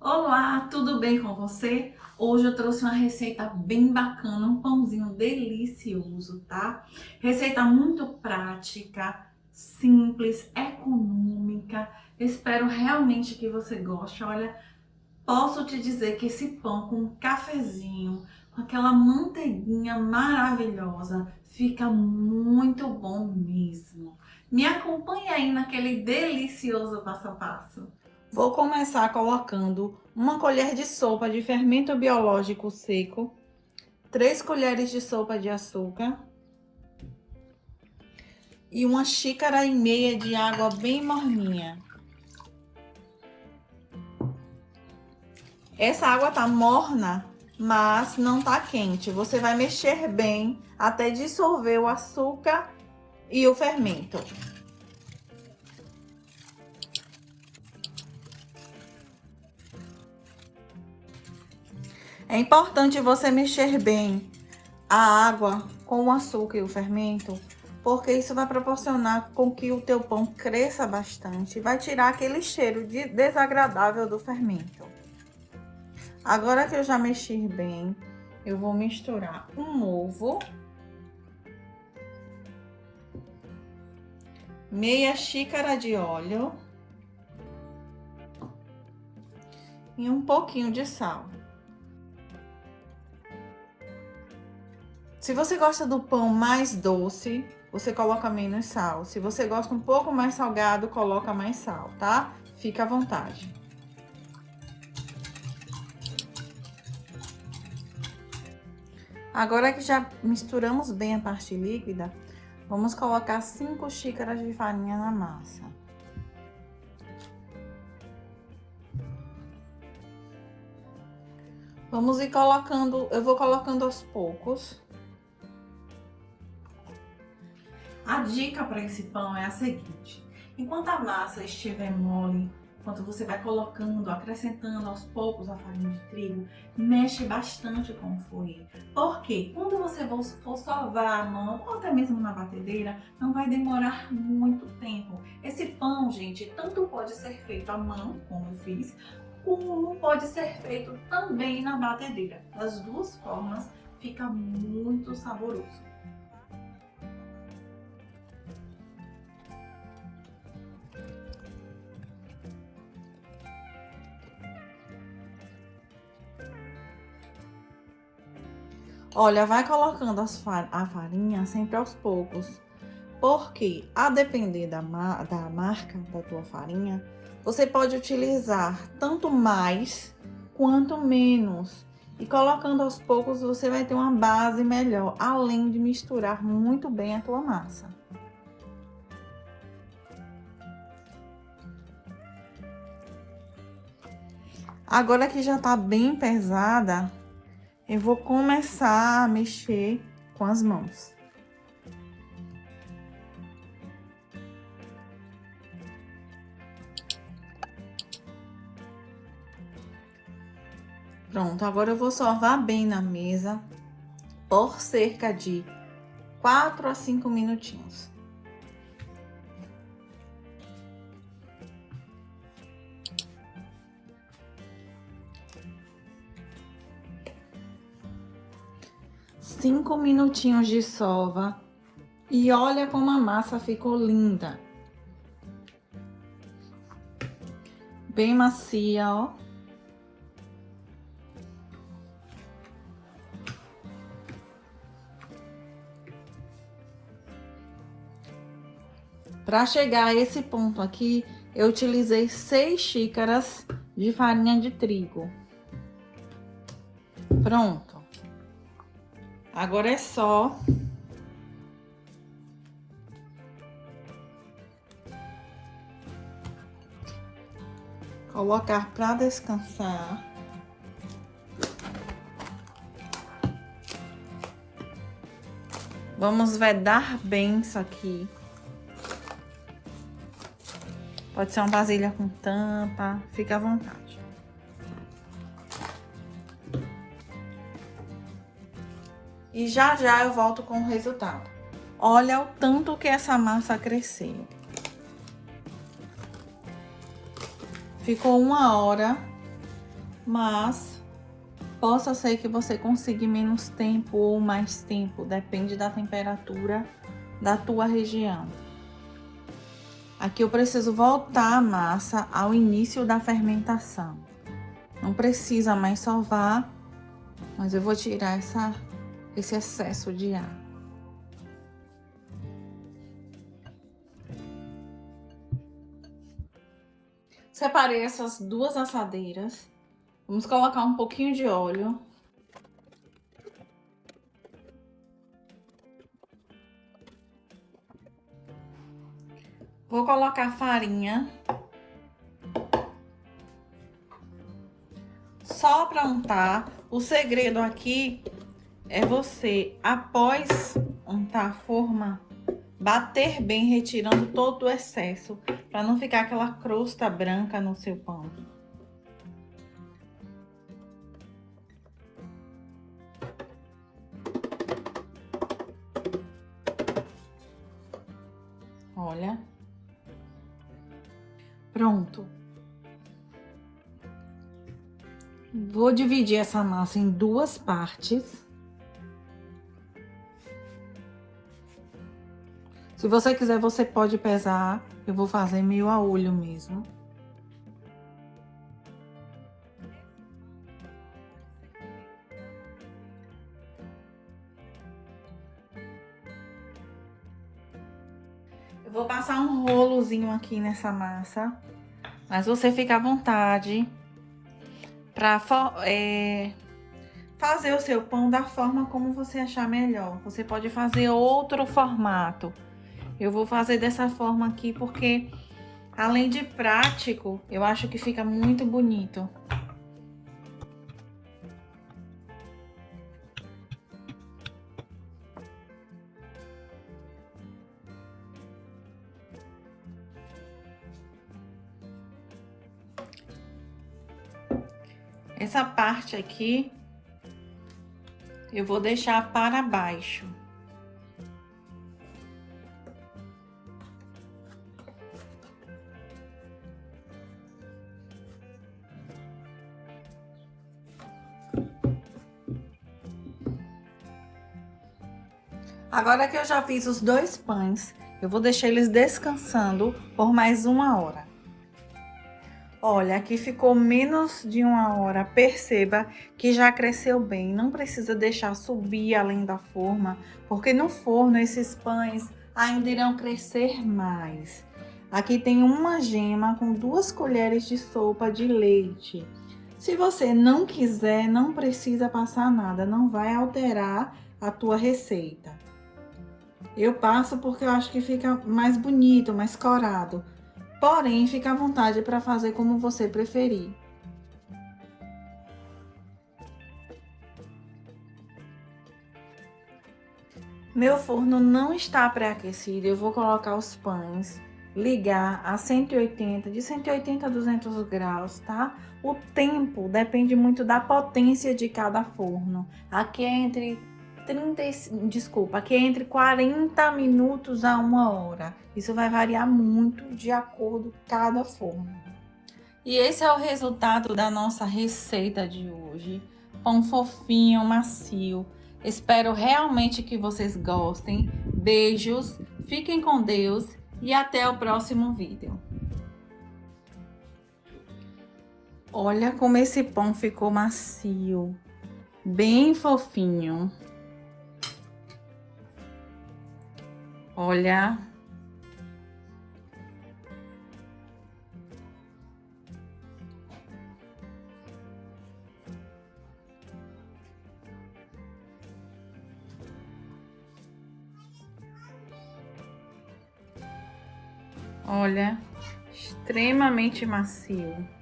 Olá, tudo bem com você? Hoje eu trouxe uma receita bem bacana, um pãozinho delicioso, tá? Receita muito prática, simples, econômica. Espero realmente que você goste. Olha, posso te dizer que esse pão com um cafezinho, com aquela manteiguinha maravilhosa, fica muito bom mesmo. Me acompanhe aí naquele delicioso passo a passo. Vou começar colocando uma colher de sopa de fermento biológico seco, 3 colheres de sopa de açúcar e 1,5 xícaras de água bem morninha. Essa água tá morna, mas não tá quente. Você vai mexer bem até dissolver o açúcar e o fermento. É importante você mexer bem a água com o açúcar e o fermento, porque isso vai proporcionar com que o teu pão cresça bastante, vai tirar aquele cheiro desagradável do fermento. Agora que eu já mexi bem, eu vou misturar um ovo, meia xícara de óleo e um pouquinho de sal. Se você gosta do pão mais doce, você coloca menos sal. Se você gosta um pouco mais salgado, coloca mais sal, tá? Fica à vontade. Agora que já misturamos bem a parte líquida, vamos colocar 5 xícaras de farinha na massa. Vamos ir colocando, eu vou colocando aos poucos. A dica para esse pão é a seguinte: enquanto a massa estiver mole, enquanto você vai colocando, acrescentando aos poucos a farinha de trigo, mexe bastante com o fouet. Porque quando você for sovar a mão ou até mesmo na batedeira, não vai demorar muito tempo. Esse pão, gente, tanto pode ser feito à mão, como eu fiz, como pode ser feito também na batedeira. Das duas formas, fica muito saboroso. Olha, vai colocando a farinha sempre aos poucos, porque a depender da marca da tua farinha, você pode utilizar tanto mais quanto menos. E colocando aos poucos, você vai ter uma base melhor, além de misturar muito bem a tua massa. Agora que já tá bem pesada, eu vou começar a mexer com as mãos. Pronto, agora eu vou sovar bem na mesa por cerca de 4 a 5 minutinhos. Cinco minutinhos de sova e olha como a massa ficou linda. Bem macia, ó. Para chegar a esse ponto aqui, eu utilizei 6 xícaras de farinha de trigo. Pronto. Agora é só colocar para descansar. Vamos vedar bem isso aqui. Pode ser uma vasilha com tampa, fica à vontade. E já já eu volto com o resultado. Olha o tanto que essa massa cresceu. Ficou 1 hora mas possa ser que você consiga em menos tempo ou mais tempo, depende da temperatura da tua região. Aqui eu preciso voltar a massa ao início da fermentação. Não precisa mais sovar, mas eu vou tirar esse excesso de ar. Separei essas duas assadeiras. Vamos colocar um pouquinho de óleo. Vou colocar farinha. Só para untar. O segredo aqui é você, após untar a forma, bater bem, retirando todo o excesso, para não ficar aquela crosta branca no seu pão. Olha. Pronto. Vou dividir essa massa em duas partes. Se você quiser, você pode pesar. Eu vou fazer meio a olho mesmo. Eu vou passar um rolozinho aqui nessa massa, mas você fica à vontade para fazer o seu pão da forma como você achar melhor. Você pode fazer outro formato. Eu vou fazer dessa forma aqui porque, além de prático, eu acho que fica muito bonito. Essa parte aqui, eu vou deixar para baixo. Agora que eu já fiz os dois pães, eu vou deixar eles descansando por mais 1 hora. Olha, aqui ficou menos de 1 hora. Perceba que já cresceu bem. Não precisa deixar subir além da forma, porque no forno esses pães ainda irão crescer mais. Aqui tem uma gema com 2 colheres de sopa de leite. Se você não quiser, não precisa passar nada, não vai alterar a tua receita. Eu passo porque eu acho que fica mais bonito, mais corado. Porém, fica à vontade para fazer como você preferir. Meu forno não está pré-aquecido, eu vou colocar os pães, ligar a 180, de 180 a 200 graus, tá? O tempo depende muito da potência de cada forno. Aqui é entre 40 minutos a 1 hora. Isso vai variar muito de acordo com cada forno. E esse é o resultado da nossa receita de hoje. Pão fofinho, macio. Espero realmente que vocês gostem. Beijos, fiquem com Deus e até o próximo vídeo. Olha como esse pão ficou macio, bem fofinho. Olha. Olha, extremamente macio.